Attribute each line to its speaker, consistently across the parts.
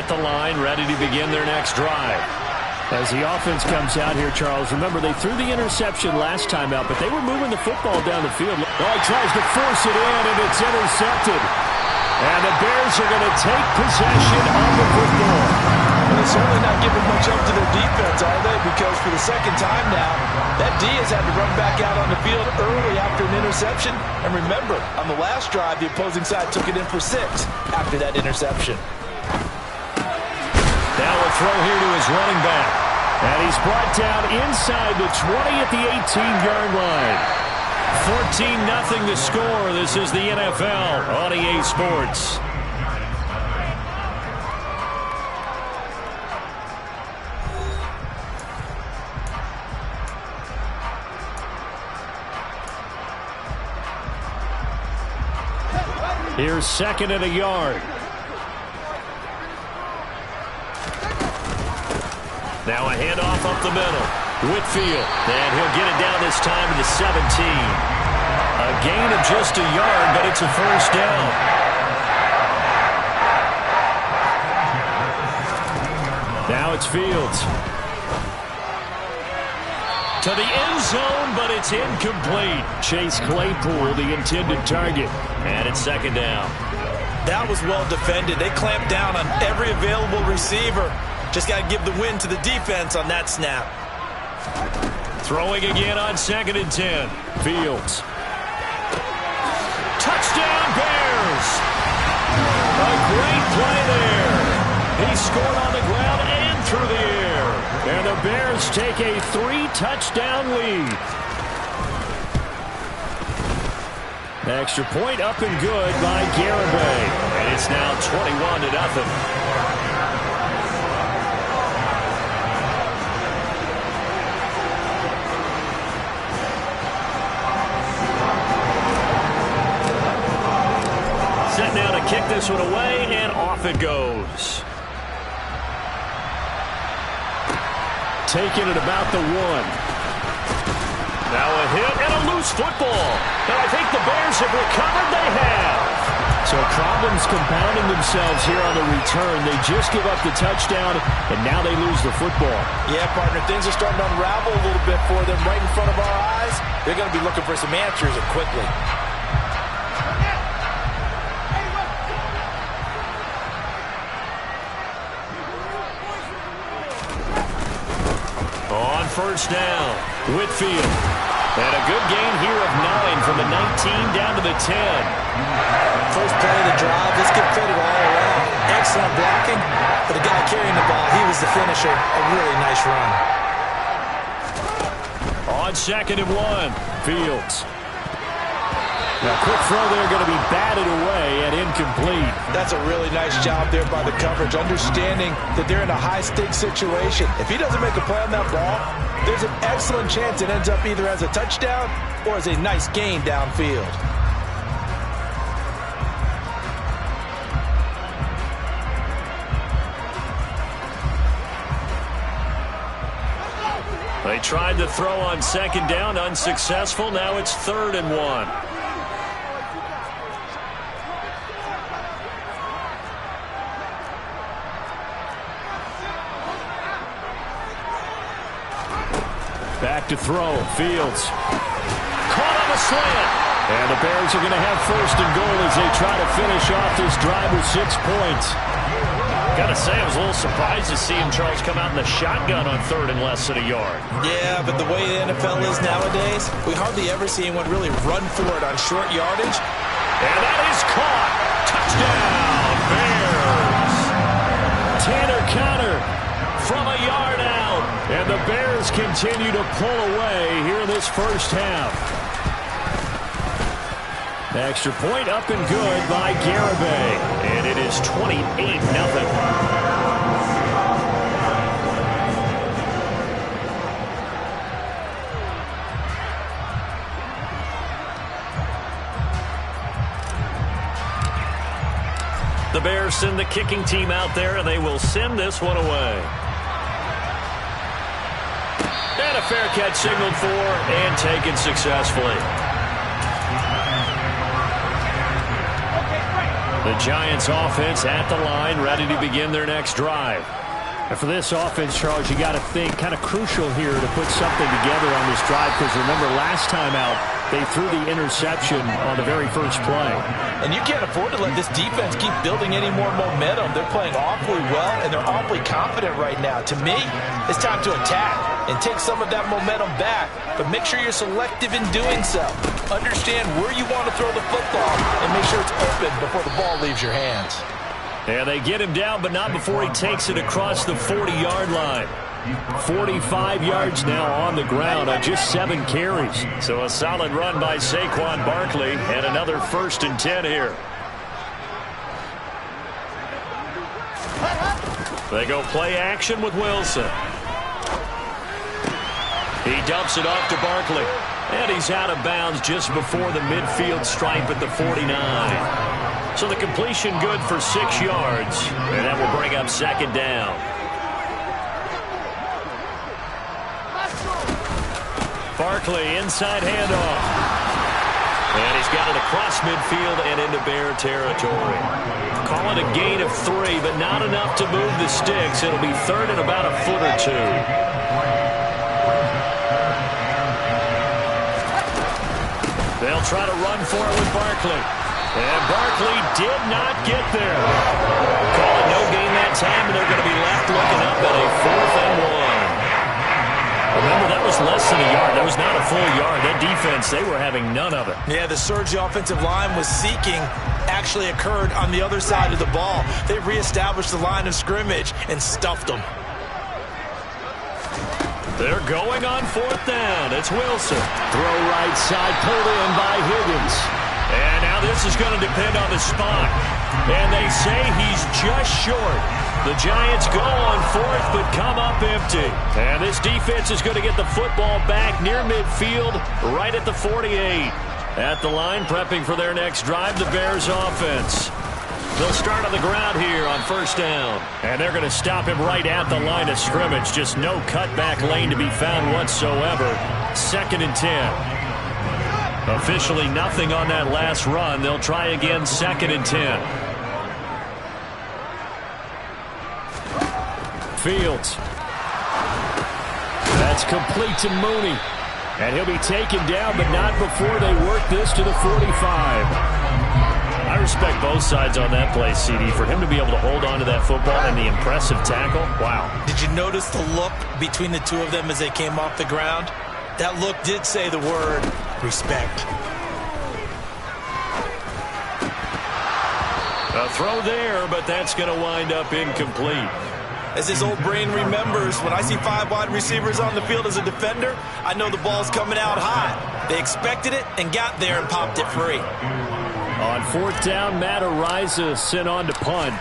Speaker 1: at the line, ready to begin their next drive.
Speaker 2: As the offense comes out here, Charles, remember they threw the interception last time out, but they were moving the football down the field. Oh, he tries to force it in, and it's intercepted. And the Bears are going to take possession of the football.
Speaker 3: Well, they're certainly not giving much up to their defense, are they? Because for the second time now, that D has had to run back out on the field early after an interception. And remember, on the last drive, the opposing side took it in for 6 after that interception.
Speaker 1: Now a throw here to his running back.
Speaker 2: And he's brought down inside the 20 at the 18-yard line.
Speaker 1: 14-0 the score. This is the NFL on EA Sports.
Speaker 2: Here's 2nd and a yard.
Speaker 1: Now a handoff up the middle. Whitfield, and he'll get it down this time to the 17. A gain of just a yard, but it's a first down.
Speaker 2: Now it's Fields.
Speaker 1: To the end zone, but it's incomplete.
Speaker 2: Chase Claypool, the intended target.
Speaker 1: And it's 2nd down.
Speaker 3: That was well defended. They clamped down on every available receiver. Just got to give the win to the defense on that snap.
Speaker 1: Throwing again on 2nd and 10.
Speaker 2: Fields.
Speaker 1: Touchdown, Bears! A great play there. He scored on the ground and through the air.
Speaker 2: And the Bears take a 3-touchdown lead. Extra point up and good by Garibay.
Speaker 1: And it's now 21-0. Set now to kick this one away, and off it goes.
Speaker 2: Taking it about the 1.
Speaker 1: Now a hit and a loose football. And I think the Bears have recovered. They have.
Speaker 2: So problems compounding themselves here on the return. They just give up the touchdown, and now they lose the football.
Speaker 3: Yeah, partner, things are starting to unravel a little bit for them right in front of our eyes. They're going to be looking for some answers and quickly.
Speaker 1: On first down, Whitfield. And a good gain here of 9 from the 19 down to the 10.
Speaker 3: First play of the drive, let's give credit all around. Excellent blocking, but the guy carrying the ball, he was the finisher. A really nice run.
Speaker 1: On 2nd and 1, Fields.
Speaker 2: Now, quick throw there, going to be batted away and incomplete.
Speaker 3: That's a really nice job there by the coverage, understanding that they're in a high-stakes situation. If he doesn't make a play on that ball, there's an excellent chance it ends up either as a touchdown or as a nice gain downfield.
Speaker 1: They tried to throw on 2nd down, unsuccessful. Now it's 3rd and 1.
Speaker 2: Back to throw. Fields.
Speaker 1: Caught on a slant.
Speaker 2: And the Bears are going to have 1st and goal as they try to finish off this drive with 6 points.
Speaker 1: Got to say, I was a little surprised to see him, Charles, come out in the shotgun on 3rd and less than a yard.
Speaker 3: Yeah, but the way the NFL is nowadays, we hardly ever see anyone really run for it on short yardage.
Speaker 1: And that is caught. Touchdown, Bears.
Speaker 2: Tanner Conner from a yard out. And the Bears continue to pull away here in this first half. Extra point up and good by Garibay.
Speaker 1: And it is 28-0. The Bears send the kicking team out there, and they will send this one away. And a fair catch signaled for and taken successfully.
Speaker 2: The Giants offense at the line, ready to begin their next drive. And for this offense, Charles, you got to think kind of crucial here to put something together on this drive, because remember last time out, they threw the interception on the very first play.
Speaker 3: And you can't afford to let this defense keep building any more momentum. They're playing awfully well, and they're awfully confident right now. To me, it's time to attack and take some of that momentum back, but make sure you're selective in doing so. Understand where you want to throw the football and make sure it's open before the ball leaves your hands.
Speaker 2: And they get him down, but not before he takes it across the 40-yard line. 45 yards now on the ground on just 7 carries.
Speaker 1: So a solid run by Saquon Barkley, and another 1st and 10 here. They go play action with Wilson. He dumps it off to Barkley. And he's out of bounds just before the midfield stripe at the 49. So the completion good for 6 yards. And that will bring up 2nd down. Barkley, inside handoff. And he's got it across midfield and into Bear territory. Call it a gain of 3, but not enough to move the sticks. It'll be 3rd and about a foot or 2. They'll try to run for it with Barkley. And Barkley did not get there. Call it no gain that time, and they're going to be left looking up at a 4th and 1. Remember, that was less than a yard. That was not a full yard. That defense, they were having none of it.
Speaker 3: Yeah, the surge the offensive line was seeking actually occurred on the other side of the ball. They reestablished the line of scrimmage and stuffed them.
Speaker 2: They're going on 4th down. It's Wilson. Throw right side, pulled in by Higgins. And now this is going to depend on the spot. And they say he's just short. The Giants go on 4th, but come up empty. And this defense is going to get the football back near midfield, right at the 48. At the line, prepping for their next drive, the Bears offense. They'll start on the ground here on 1st down. And they're going to stop him right at the line of scrimmage. Just no cutback lane to be found whatsoever. 2nd and 10. Officially nothing on that last run. They'll try again 2nd and 10. Fields. That's complete to Mooney. And he'll be taken down, but not before they work this to the 45. I respect both sides on that play, CD. For him to be able to hold on to that football and the impressive tackle, wow.
Speaker 3: Did you notice the look between the two of them as they came off the ground? That look did say the word respect.
Speaker 2: A throw there, but that's going to wind up incomplete.
Speaker 3: As his old brain remembers, when I see 5 wide receivers on the field as a defender, I know the ball's coming out hot. They expected it and got there and popped it free.
Speaker 2: On 4th down, Matt Araiza sent on to punt.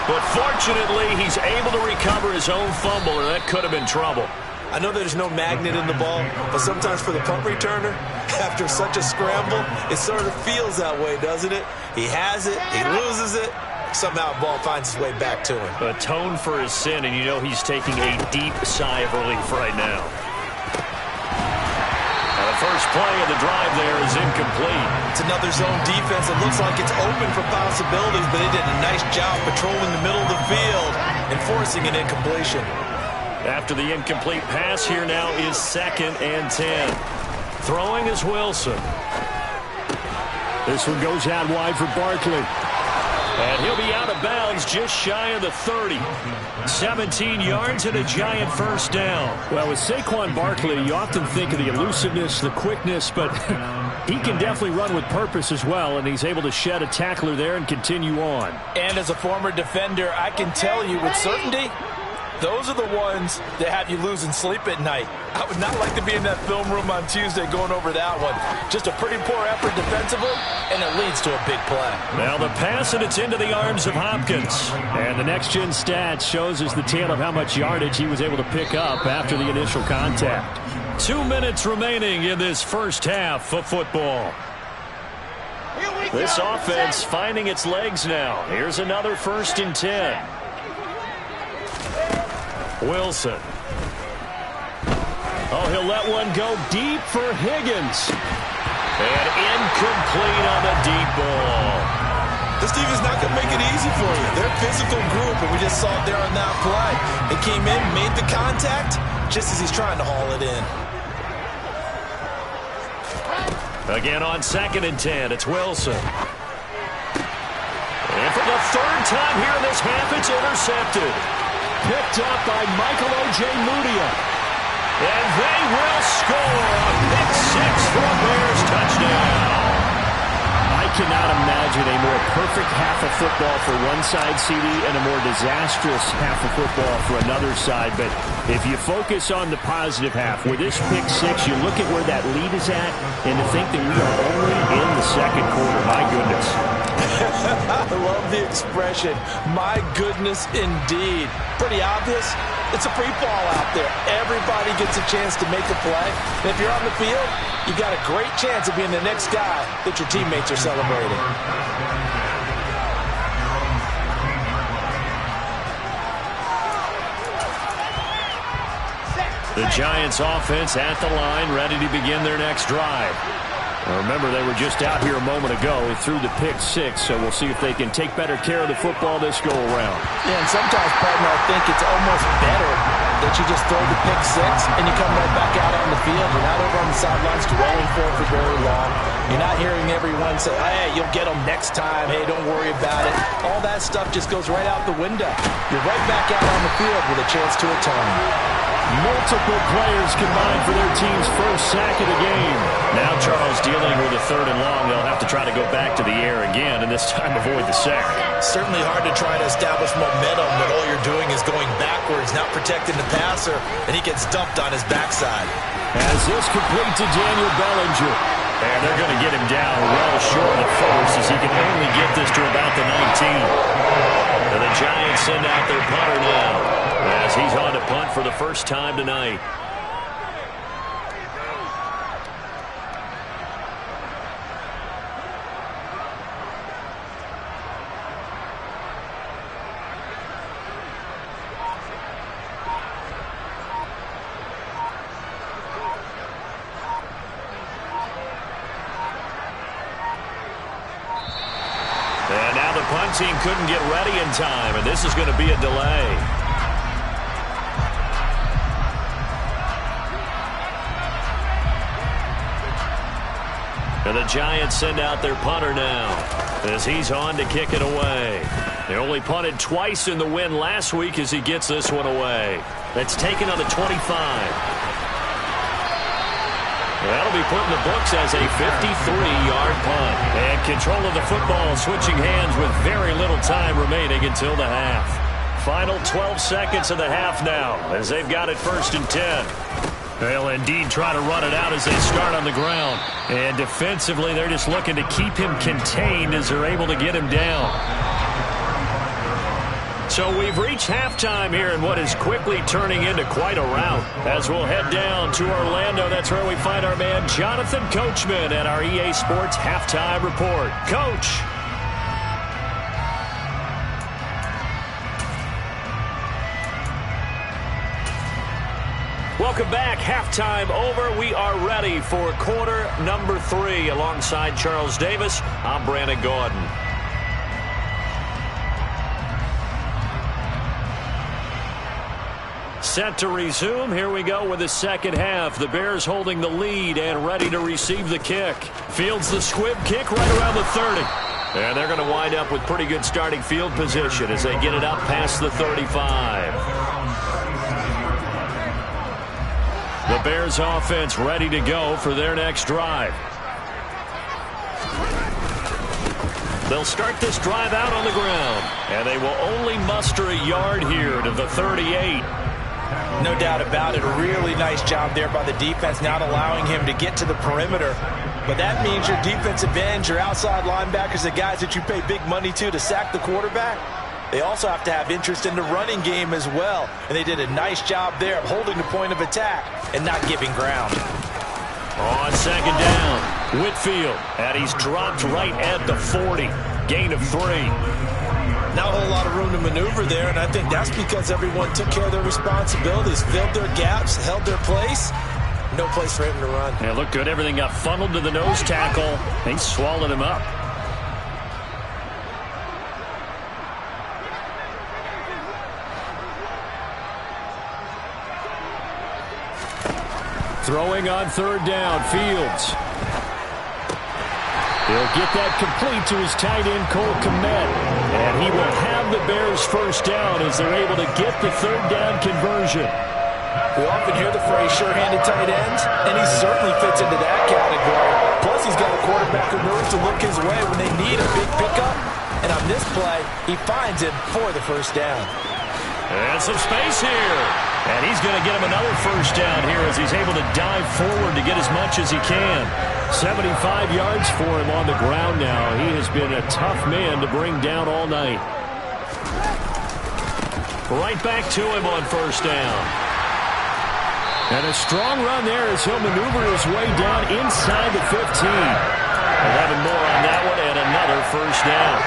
Speaker 2: But fortunately, he's able to recover his own fumble, or that could have been trouble.
Speaker 3: I know there's no magnet in the ball, but sometimes for the punt returner, after such a scramble, it sort of feels that way, doesn't it? He has it, he loses it, somehow the ball finds its way back to him.
Speaker 2: Atone for his sin, and you know he's taking a deep sigh of relief right now. Now the first play of the drive there is incomplete.
Speaker 3: It's another zone defense. It looks like it's open for possibilities, but they did a nice job patrolling the middle of the field and forcing an incompletion.
Speaker 2: After the incomplete pass, here now is 2nd and 10. Throwing is Wilson. This one goes out wide for Barkley. And he'll be out of bounds just shy of the 30. 17 yards and a Giant 1st down. Well, with Saquon Barkley, you often think of the elusiveness, the quickness, but he can definitely run with purpose as well, and he's able to shed a tackler there and continue on.
Speaker 3: And as a former defender, I can tell you with certainty, those are the ones that have you losing sleep at night. I would not like to be in that film room on Tuesday going over that one. Just a pretty poor effort defensively, and it leads to a big play.
Speaker 2: Now the pass, and it's into the arms of Hopkins. And the next-gen stats shows us the tale of how much yardage he was able to pick up after the initial contact. 2 minutes remaining in this first half of football. This offense finding its legs now. Here's another 1st and 10. Wilson. Oh, he'll let one go deep for Higgins.
Speaker 1: And incomplete on the deep ball.
Speaker 3: This defense is not going to make it easy for you. They're a physical group, and we just saw it there on that play. They came in, made the contact, just as he's trying to haul it in.
Speaker 1: Again on 2nd and 10, it's Wilson. And for the 3rd time here in this half, it's intercepted.
Speaker 2: Picked up by Michael Ojemudia.
Speaker 1: And they will score a pick 6 for a Bears touchdown.
Speaker 2: I cannot imagine a more perfect half of football for one side, CD, and a more disastrous half of football for another side. But if you focus on the positive half, with this pick 6, you look at where that lead is at, and to think that we are only in the 2nd quarter, my goodness.
Speaker 3: I love the expression, my goodness indeed. Pretty obvious. It's a free fall out there. Everybody gets a chance to make a play. And if you're on the field, you got a great chance of being the next guy that your teammates are celebrating.
Speaker 1: The Giants offense at the line, ready to begin their next drive.
Speaker 2: Remember, they were just out here a moment ago through the pick 6, so we'll see if they can take better care of the football this go-around.
Speaker 3: Yeah, and sometimes, partner, I think it's almost better that you just throw the pick 6 and you come right back out on the field. You're not over on the sidelines dwelling for very long. You're not hearing everyone say, hey, you'll get them next time. Hey, don't worry about it. All that stuff just goes right out the window. You're right back out on the field with a chance to atone.
Speaker 2: Multiple players combined for their team's first sack of the game.
Speaker 1: Now Charles dealing with a 3rd and long. They'll have to try to go back to the air again, and this time avoid the sack.
Speaker 3: Certainly hard to try to establish momentum when all you're doing is going backwards, not protecting the passer, and he gets dumped on his backside.
Speaker 2: As this complete to Daniel Bellinger.
Speaker 1: And they're going to get him down well short of the first, as he can only get this to about the 19. And the Giants send out their punter now, as he's on to punt for the first time tonight. And now the punt team couldn't get ready in time, and this is going to be a delay. And the Giants send out their punter now, as he's on to kick it away. They only punted twice in the win last week as he gets this one away. That's taken on the 25. That'll be put in the books as a 53-yard punt. And control of the football switching hands with very little time remaining until the half. Final 12 seconds of the half now, as they've got it 1st and 10. They'll indeed try to run it out as they start on the ground. And defensively, they're just looking to keep him contained as they're able to get him down. So we've reached halftime here in what is quickly turning into quite a rout. As we'll head down to Orlando, that's where we find our man Jonathan Coachman at our EA Sports Halftime Report. Coach. Welcome back. Halftime over. We are ready for quarter number 3. Alongside Charles Davis, I'm Brandon Gaudin. Set to resume. Here we go with the second half. The Bears holding the lead and ready to receive the kick. Fields the squib kick right around the 30. And they're going to wind up with pretty good starting field position as they get it up past the 35. The Bears offense ready to go for their next drive. They'll start this drive out on the ground, and they will only muster a yard here to the 38.
Speaker 3: No doubt about it. A really nice job there by the defense, not allowing him to get to the perimeter. But that means your defensive ends, your outside linebackers, the guys that you pay big money to sack the quarterback, they also have to have interest in the running game as well. And they did a nice job there of holding the point of attack and not giving ground.
Speaker 1: On second down, Whitfield, and he's dropped right at the 40. Gain of 3.
Speaker 3: Not a whole lot of room to maneuver there, and I think that's because everyone took care of their responsibilities, filled their gaps, held their place, no place for him to run.
Speaker 2: Yeah, looked good. Everything got funneled to the nose tackle. They swallowed him up. Throwing on third down, Fields. He'll get that complete to his tight end, Cole Kmet. And he will have the Bears first down as they're able to get the third down conversion.
Speaker 3: We often hear the phrase sure-handed tight ends, and he certainly fits into that category. Plus, he's got a quarterback who knows to look his way when they need a big pickup. And on this play, he finds it for the first down.
Speaker 2: And some space here. And he's going to get him another first down here as he's able to dive forward to get as much as he can. 75 yards for him on the ground now. He has been a tough man to bring down all night. Right back to him on first down. And a strong run there as he'll maneuver his way down inside the 15. 11 more on that one and another first down.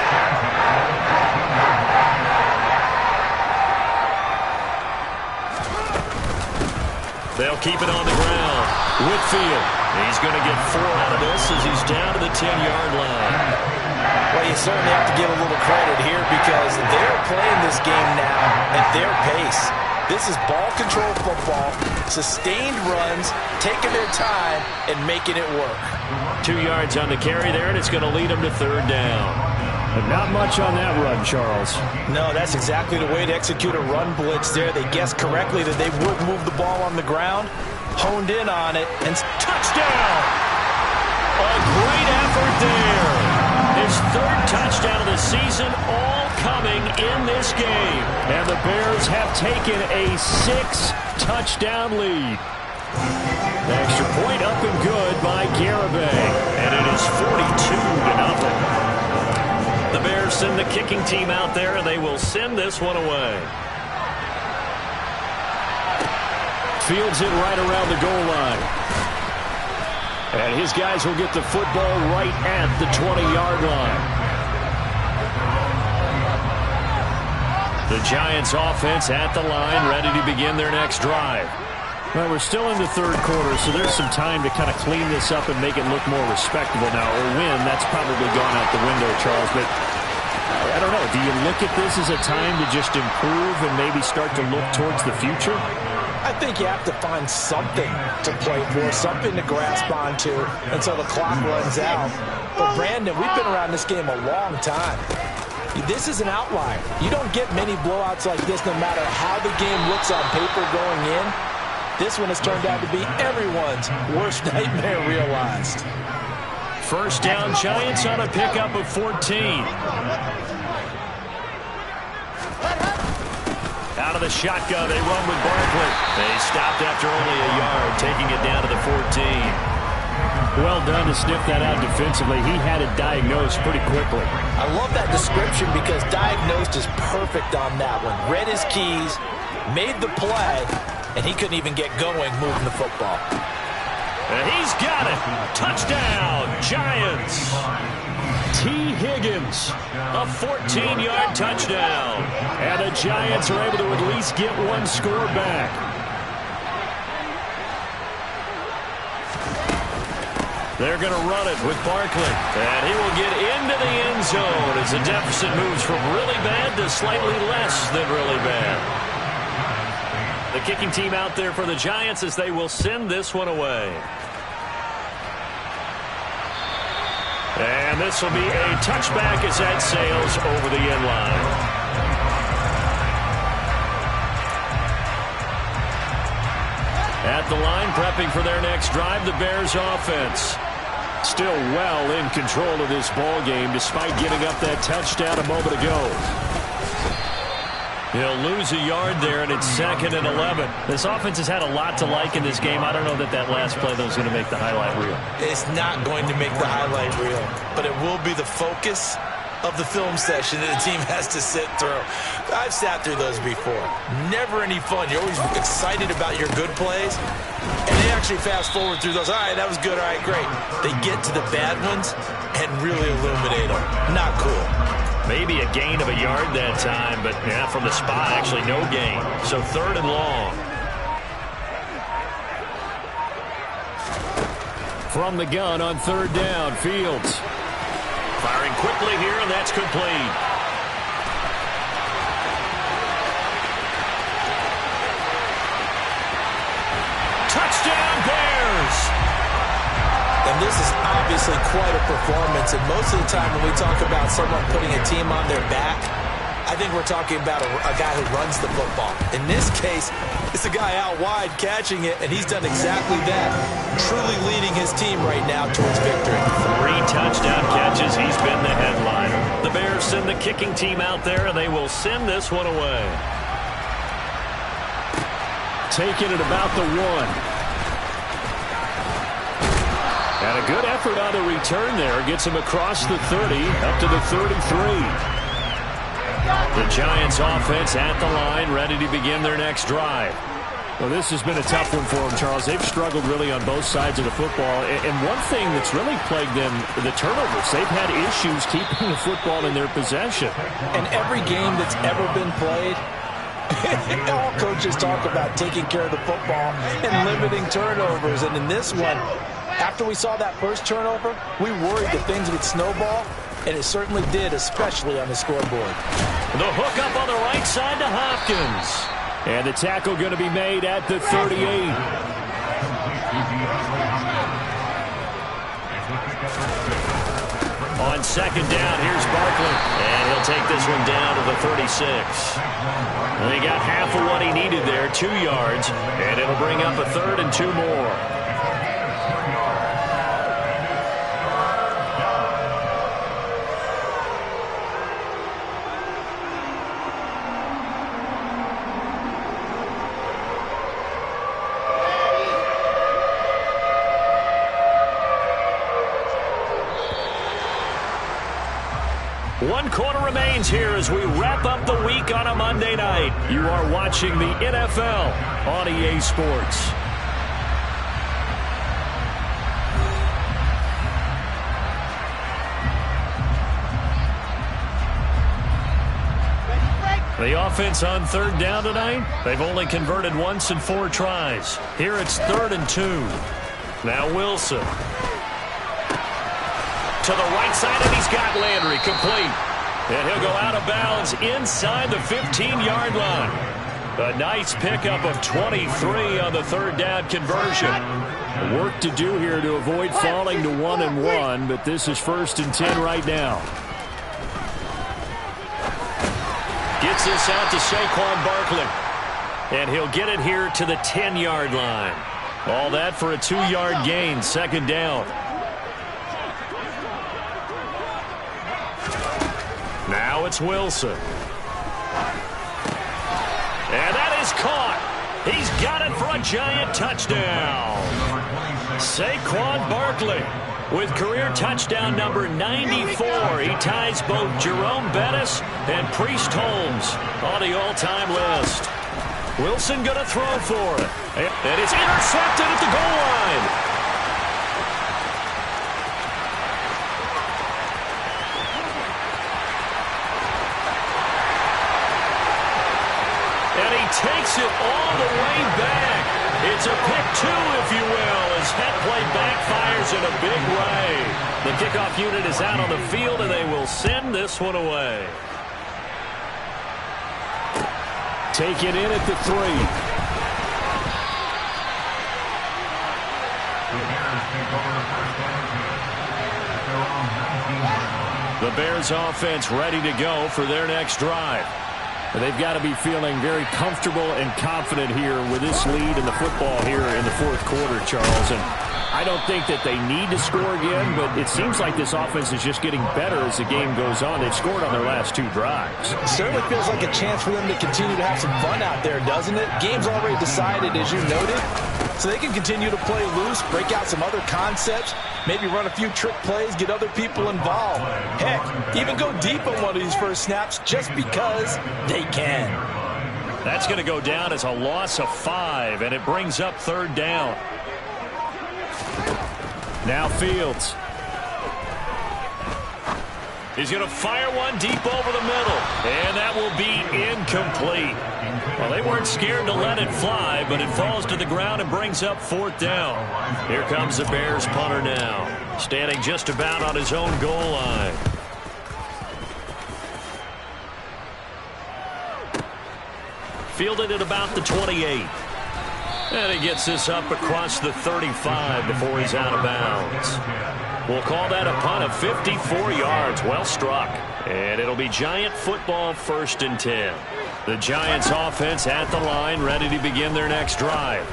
Speaker 2: They'll keep it on the ground. Whitfield. He's going to get 4 out of this as he's down to the 10-yard line.
Speaker 3: Well, you certainly have to give a little credit here because they're playing this game now at their pace. This is ball control football, sustained runs, taking their time, and making it work.
Speaker 2: 2 yards on the carry there, and it's going to lead them to third down. But not much on that run, Charles.
Speaker 3: No, that's exactly the way to execute a run blitz there. They guessed correctly that they would move the ball on the ground, honed in on it, and
Speaker 2: touchdown! A great effort there. His third touchdown of the season, all coming in this game. And the Bears have taken a 6-touchdown lead. The extra point up and good by Garibay. And it is 42-0. The Bears send the kicking team out there, and they will send this one away. Fields it right around the goal line. And his guys will get the football right at the 20-yard line. The Giants offense at the line, ready to begin their next drive. Well, we're still in the third quarter, so there's some time to kind of clean this up and make it look more respectable now. Or win, that's probably gone out the window, Charles. But I don't know. Do you look at this as a time to just improve and maybe start to look towards the future?
Speaker 3: I think you have to find something to play for, something to grasp onto until the clock runs out. But, Brandon, we've been around this game a long time. This is an outlier. You don't get many blowouts like this no matter how the game looks on paper going in. This one has turned out to be everyone's worst nightmare realized.
Speaker 2: First down, Giants on a pickup of 14. Out of the shotgun, they run with Barkley. They stopped after only a yard, taking it down to the 14. Well done to sniff that out defensively. He had it diagnosed pretty quickly.
Speaker 3: I love that description because diagnosed is perfect on that one. Read his keys, made the play, and he couldn't even get going moving the football.
Speaker 2: And he's got it. Touchdown, Giants. T. Higgins, a 14-yard touchdown. And the Giants are able to at least get one score back. They're going to run it with Barkley. And he will get into the end zone as the deficit moves from really bad to slightly less than really bad. The kicking team out there for the Giants as they will send this one away. And this will be a touchback as that sails over the end line. At the line, prepping for their next drive, the Bears offense. Still well in control of this ball game despite giving up that touchdown a moment ago. He'll lose a yard there, and it's 2nd and 11. This offense has had a lot to like in this game. I don't know that that last play, though, is going to make the highlight reel.
Speaker 3: It's not going to make the highlight reel, but it will be the focus of the film session that the team has to sit through. I've sat through those before. Never any fun. You're always excited about your good plays, and they actually fast forward through those. All right, that was good. All right, great. They get to the bad ones and really illuminate them. Not cool.
Speaker 2: Maybe a gain of a yard that time, but yeah, from the spot, actually no gain. So 3rd and long. From the gun on third down, Fields.
Speaker 1: Firing quickly here, and that's complete. Touchdown, Bears!
Speaker 3: And this is obviously quite a performance, and most of the time when we talk about someone putting a team on their back, I think we're talking about a guy who runs the football. In this case, it's a guy out wide catching it, and he's done exactly that, truly leading his team right now towards victory.
Speaker 1: 3 touchdown catches. He's been the headliner. The Bears send the kicking team out there, and they will send this one away.
Speaker 2: Taking it about the 1. And a good effort on the return there. Gets him across the 30, up to the 33. The Giants offense at the line, ready to begin their next drive. Well, this has been a tough one for them, Charles. They've struggled really on both sides of the football. And one thing that's really plagued them, the turnovers. They've had issues keeping the football in their possession.
Speaker 3: And every game that's ever been played, all coaches talk about taking care of the football and limiting turnovers. And in this one, after we saw that first turnover, we worried that things would snowball, and it certainly did, especially on the scoreboard.
Speaker 1: The hook up on the right side to Hopkins.
Speaker 2: And the tackle going to be made at the 38.
Speaker 1: On second down, here's Barkley. And he'll take this one down to the 36. And he got half of what he needed there, 2 yards. And it'll bring up a 3rd and 2 more. One quarter remains here as we wrap up the week on a Monday night. You are watching the NFL on EA Sports. The offense on third down tonight, they've only converted once in 4 tries. Here it's 3rd and 2. Now Wilson. To the right side, and he's got Landry complete. And he'll go out of bounds inside the 15-yard line. A nice pickup of 23 on the 3rd down conversion.
Speaker 2: Work to do here to avoid falling to 1-1, but this is 1st and 10 right now.
Speaker 1: Gets this out to Saquon Barkley. And he'll get it here to the 10-yard line. All that for a 2-yard gain, 2nd down. Now it's Wilson. And that is caught. He's got it for a giant touchdown. Saquon Barkley with career touchdown number 94. He ties both Jerome Bettis and Priest Holmes on the all-time list. Wilson going to throw for it. And it's intercepted at the goal line. Takes it all the way back. It's a pick 2, if you will, as head play backfires in a big way. The kickoff unit is out on the field, and they will send this one away.
Speaker 2: Take it in at the 3. The Bears offense ready to go for their next drive. They've got to be feeling very comfortable and confident here with this lead in the football here in the 4th quarter, Charles. And I don't think that they need to score again, but it seems like this offense is just getting better as the game goes on. They've scored on their last 2 drives.
Speaker 3: It certainly feels like a chance for them to continue to have some fun out there, doesn't it? Game's already decided, as you noted, so they can continue to play loose, break out some other concepts, maybe run a few trick plays, get other people involved. Heck, even go deep on one of these first snaps just because they can.
Speaker 1: That's going to go down as a loss of 5, and it brings up 3rd down.
Speaker 2: Now Fields.
Speaker 1: He's going to fire one deep over the middle. And that will be incomplete. Well, they weren't scared to let it fly, but it falls to the ground and brings up 4th down. Here comes the Bears punter now, standing just about on his own goal line. Fielded at about the 28. And he gets this up across the 35 before he's out of bounds. We'll call that a punt of 54 yards. Well struck. And it'll be Giant football, 1st and 10. The Giants offense at the line, ready to begin their next drive.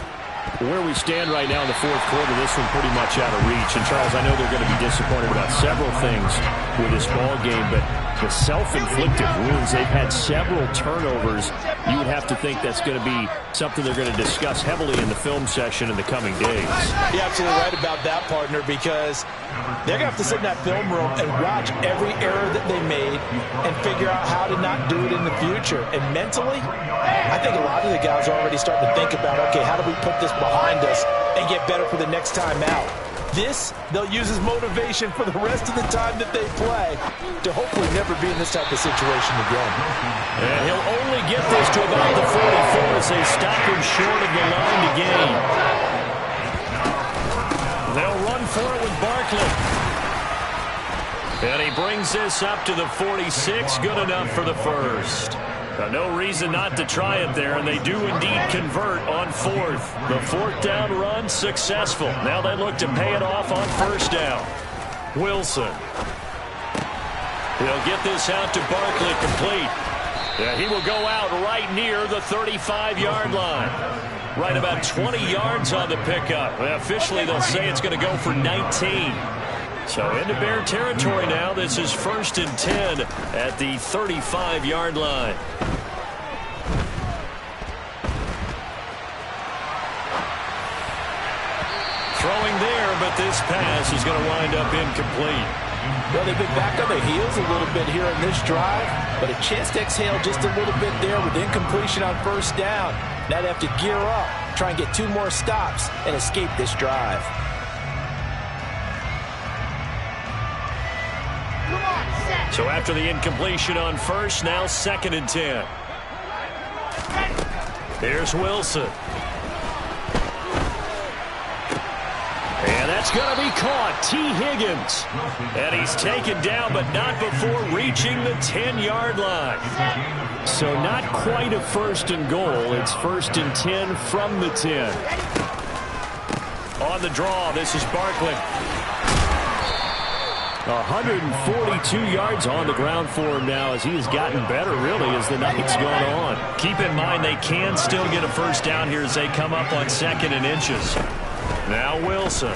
Speaker 2: Where we stand right now in the 4th quarter, this one pretty much out of reach. And, Charles, I know they're going to be disappointed about several things with this ball game, but the self-inflicted wounds, they've had several turnovers. You would have to think that's going to be something they're going to discuss heavily in the film session in the coming days.
Speaker 3: You're absolutely right about that, partner, because they're going to have to sit in that film room and watch every error that they made and figure out how to not do it in the future. And mentally, I think a lot of the guys are already starting to think about, okay, how do we put this behind us and get better for the next time out? This, they'll use as motivation for the rest of the time that they play to hopefully never be in this type of situation again.
Speaker 1: And he'll only get this to about the 44 as they stop him short of the line to gain. They'll run for it with Barkley. And he brings this up to the 46, good enough for the 1st. No reason not to try it there, and they do indeed convert on 4th. The 4th down run successful. Now they look to pay it off on 1st down. Wilson. He'll get this out to Barkley complete. Yeah, he will go out right near the 35-yard line. Right about 20 yards on the pickup. Well, officially, they'll say it's going to go for 19. So into Bear territory now. This is 1st and 10 at the 35-yard line. Throwing there, but this pass is going to wind up incomplete.
Speaker 3: Well, they've been back on their heels a little bit here in this drive, but a chance to exhale just a little bit there with incompletion on 1st down. Now they have to gear up, try and get 2 more stops, and escape this drive.
Speaker 1: So after the incompletion on 1st, now 2nd and 10. Here's Wilson. And that's going to be caught. T. Higgins. And he's taken down, but not before reaching the 10-yard line.
Speaker 2: So not quite a 1st and goal. It's 1st and 10 from the 10.
Speaker 1: On the draw, this is Barkley.
Speaker 2: 142 yards on the ground for him now as he has gotten better, really, as the night's gone on.
Speaker 1: Keep in mind they can still get a 1st down here as they come up on 2nd and inches. Now Wilson.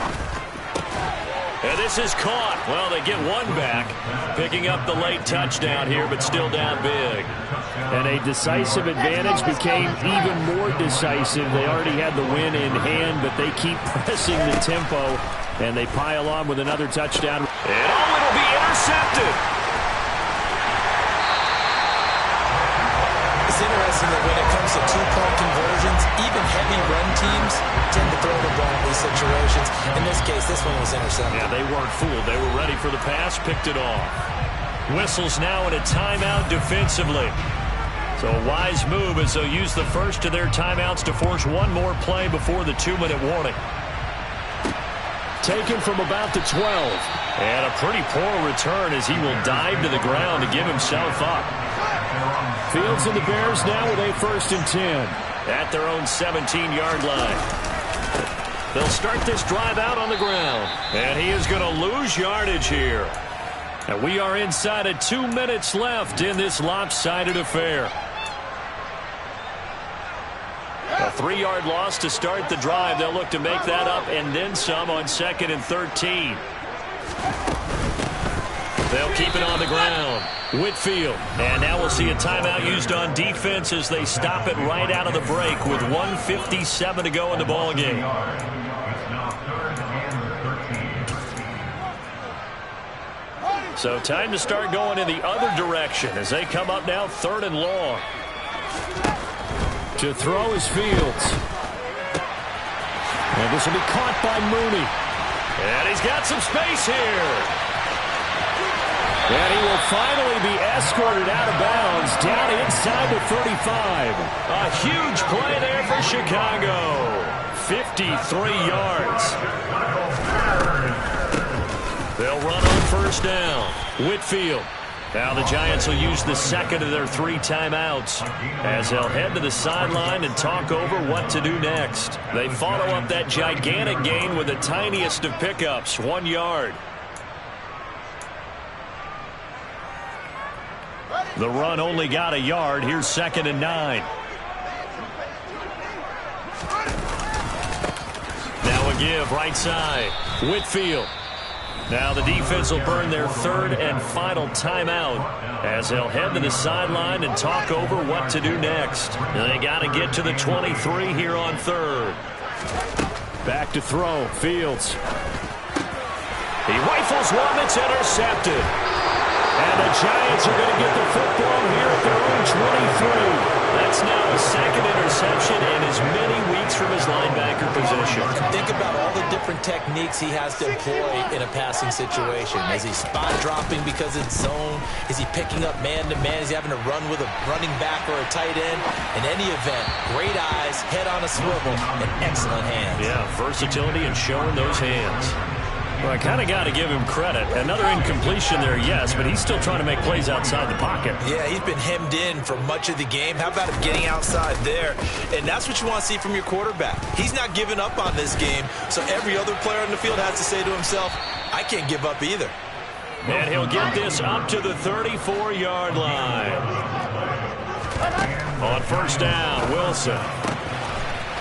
Speaker 1: And this is caught. Well, they get one back, picking up the late touchdown here, but still down big.
Speaker 2: And a decisive advantage became even more decisive. They already had the win in hand, but they keep pressing the tempo, and they pile on with another touchdown.
Speaker 1: And it'll be intercepted.
Speaker 3: It's interesting that when it comes to 2-point conversions, even heavy run teams tend to throw the ball in these situations. In this case, this one was intercepted.
Speaker 1: Yeah, they weren't fooled. They were ready for the pass, picked it off. Whistles now in a timeout defensively. So a wise move as they'll use the first of their timeouts to force one more play before the 2-minute warning.
Speaker 2: Taken from about the 12.
Speaker 1: And a pretty poor return as he will dive to the ground to give himself up.
Speaker 2: Fields and the Bears now with a 1st and 10.
Speaker 1: At their own 17-yard line. They'll start this drive out on the ground. And he is going to lose yardage here. And we are inside of 2 minutes left in this lopsided affair. A 3-yard loss to start the drive. They'll look to make that up and then some on 2nd and 13. They'll keep it on the ground. Whitfield. And now we'll see a timeout used on defense as they stop it right out of the break with 1:57 to go in the ballgame. So time to start going in the other direction as they come up now 3rd and long.
Speaker 2: To throw is Fields. And this will be caught by Mooney.
Speaker 1: And he's got some space here.
Speaker 2: And he will finally be escorted out of bounds down inside the 35.
Speaker 1: A huge play there for Chicago. 53 yards. They'll run on first down. Whitfield. Now the Giants will use the second of their 3 timeouts as they'll head to the sideline and talk over what to do next. They follow up that gigantic gain with the tiniest of pickups, 1 yard. The run only got a yard. Here's 2nd and 9. Now a give right side. Whitfield. Now the defense will burn their 3rd and final timeout as they'll head to the sideline and talk over what to do next. They got to get to the 23 here on 3rd.
Speaker 2: Back to throw. Fields.
Speaker 1: He rifles one. It's intercepted.
Speaker 2: And the Giants are going to get the football here at their own 23.
Speaker 1: That's now the 2nd interception in as many weeks from his linebacker position.
Speaker 3: Think about all the different techniques he has to employ in a passing situation. Is he spot dropping because it's zone? Is he picking up man-to-man? Is he having to run with a running back or a tight end? In any event, great eyes, head on a swivel, and excellent hands.
Speaker 1: Yeah, versatility and showing those hands.
Speaker 2: Well, I kind of got to give him credit. Another incompletion there, yes, but he's still trying to make plays outside the pocket.
Speaker 3: Yeah, he's been hemmed in for much of the game. How about him getting outside there? And that's what you want to see from your quarterback. He's not giving up on this game, so every other player on the field has to say to himself, I can't give up either.
Speaker 1: And he'll get this up to the 34-yard line. On first down, Wilson.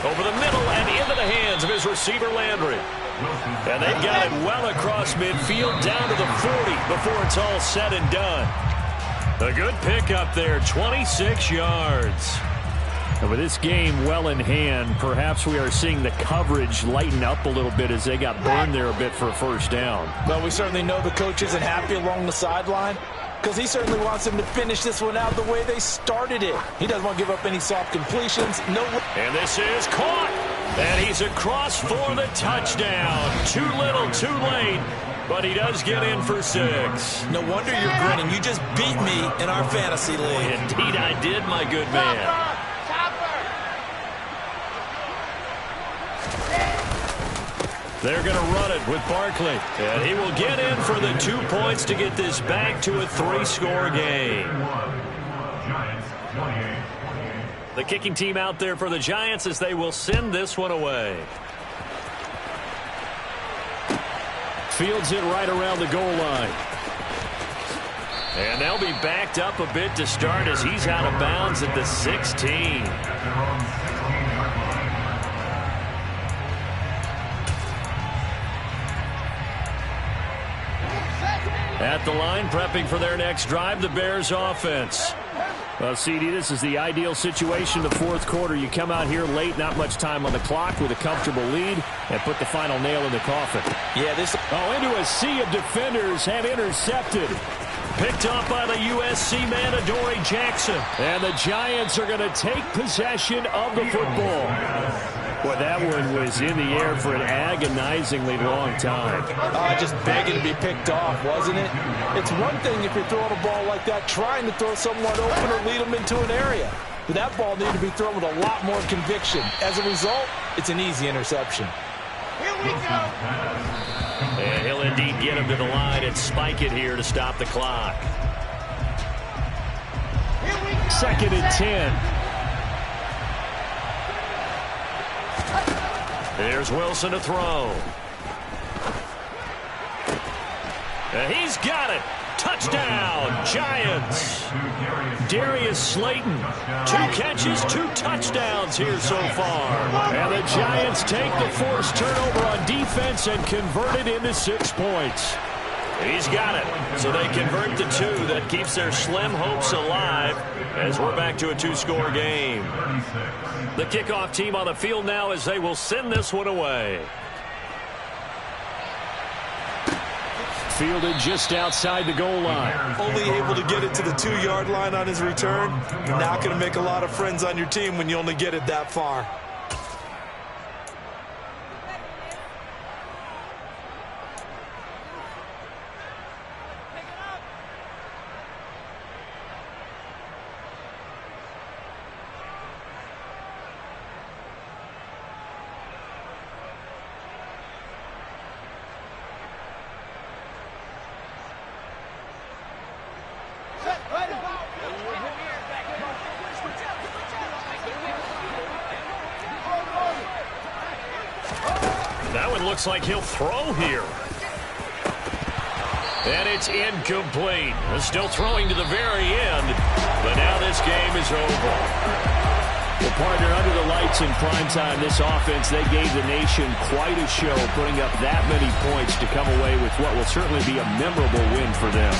Speaker 1: Over the middle and into the hands of his receiver, Landry. And they've got it well across midfield down to the 40 before it's all said and done. A good pickup there, 26 yards.
Speaker 2: And with this game well in hand, perhaps we are seeing the coverage lighten up a little bit as they got burned there a bit for a first down.
Speaker 3: Well, we certainly know the coach isn't happy along the sideline because he certainly wants them to finish this one out the way they started it. He doesn't want to give up any soft completions. No.
Speaker 1: And this is caught. And he's across for the touchdown. Too little, too late. But he does get in for 6.
Speaker 3: No wonder you're grinning. You just beat me in our fantasy league.
Speaker 1: Indeed I did, my good man. They're going to run it with Barkley. And he will get in for the 2 points to get this back to a 3-score game. The kicking team out there for the Giants as they will send this one away.
Speaker 2: Fields it right around the goal line.
Speaker 1: And they'll be backed up a bit to start as he's out of bounds at the 16. At the line, prepping for their next drive, the Bears offense.
Speaker 2: Well, CD, this is the ideal situation in the 4th quarter. You come out here late, not much time on the clock with a comfortable lead, and put the final nail in the coffin.
Speaker 3: Yeah, this...
Speaker 2: Oh, into a sea of defenders and intercepted.
Speaker 1: Picked up by the USC man, Adoree Jackson.
Speaker 2: And the Giants are going to take possession of the football. Well, that one was in the air for an agonizingly long time.
Speaker 3: Just begging to be picked off, wasn't it? It's one thing if you're throwing a ball like that, trying to throw someone open or lead them into an area. But that ball needed to be thrown with a lot more conviction. As a result, it's an easy interception.
Speaker 1: Here we go. And he'll indeed get him to the line and spike it here to stop the clock.
Speaker 2: 2nd and 10.
Speaker 1: There's Wilson to throw. And he's got it. Touchdown, Giants. Darius Slayton, 2 catches, 2 touchdowns here so far.
Speaker 2: And the Giants take the forced turnover on defense and convert it into 6 points.
Speaker 1: He's got it. So they convert the 2. That keeps their slim hopes alive as we're back to a 2-score game. The kickoff team on the field now as they will send this one away.
Speaker 2: Fielded just outside the goal line.
Speaker 3: Only able to get it to the 2-yard line on his return. You're not going to make a lot of friends on your team when you only get it that far.
Speaker 1: looks like he'll throw here. And it's incomplete. Still throwing to the very end, but now this game is over.
Speaker 2: Well, partner, under the lights in primetime, this offense, they gave the nation quite a show, putting up that many points to come away with what will certainly be a memorable win for them.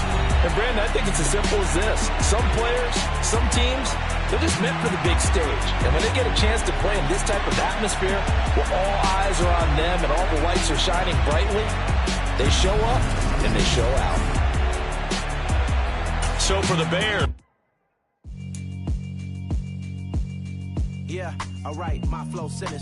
Speaker 3: And, Brandon, I think it's as simple as this. Some players, some teams, they're just meant for the big stage. And when they get a chance to play in this type of atmosphere where all eyes are on them and all the lights are shining brightly, they show up and they show out.
Speaker 1: So for the Bears.
Speaker 4: Yeah, all right, my flow sinister.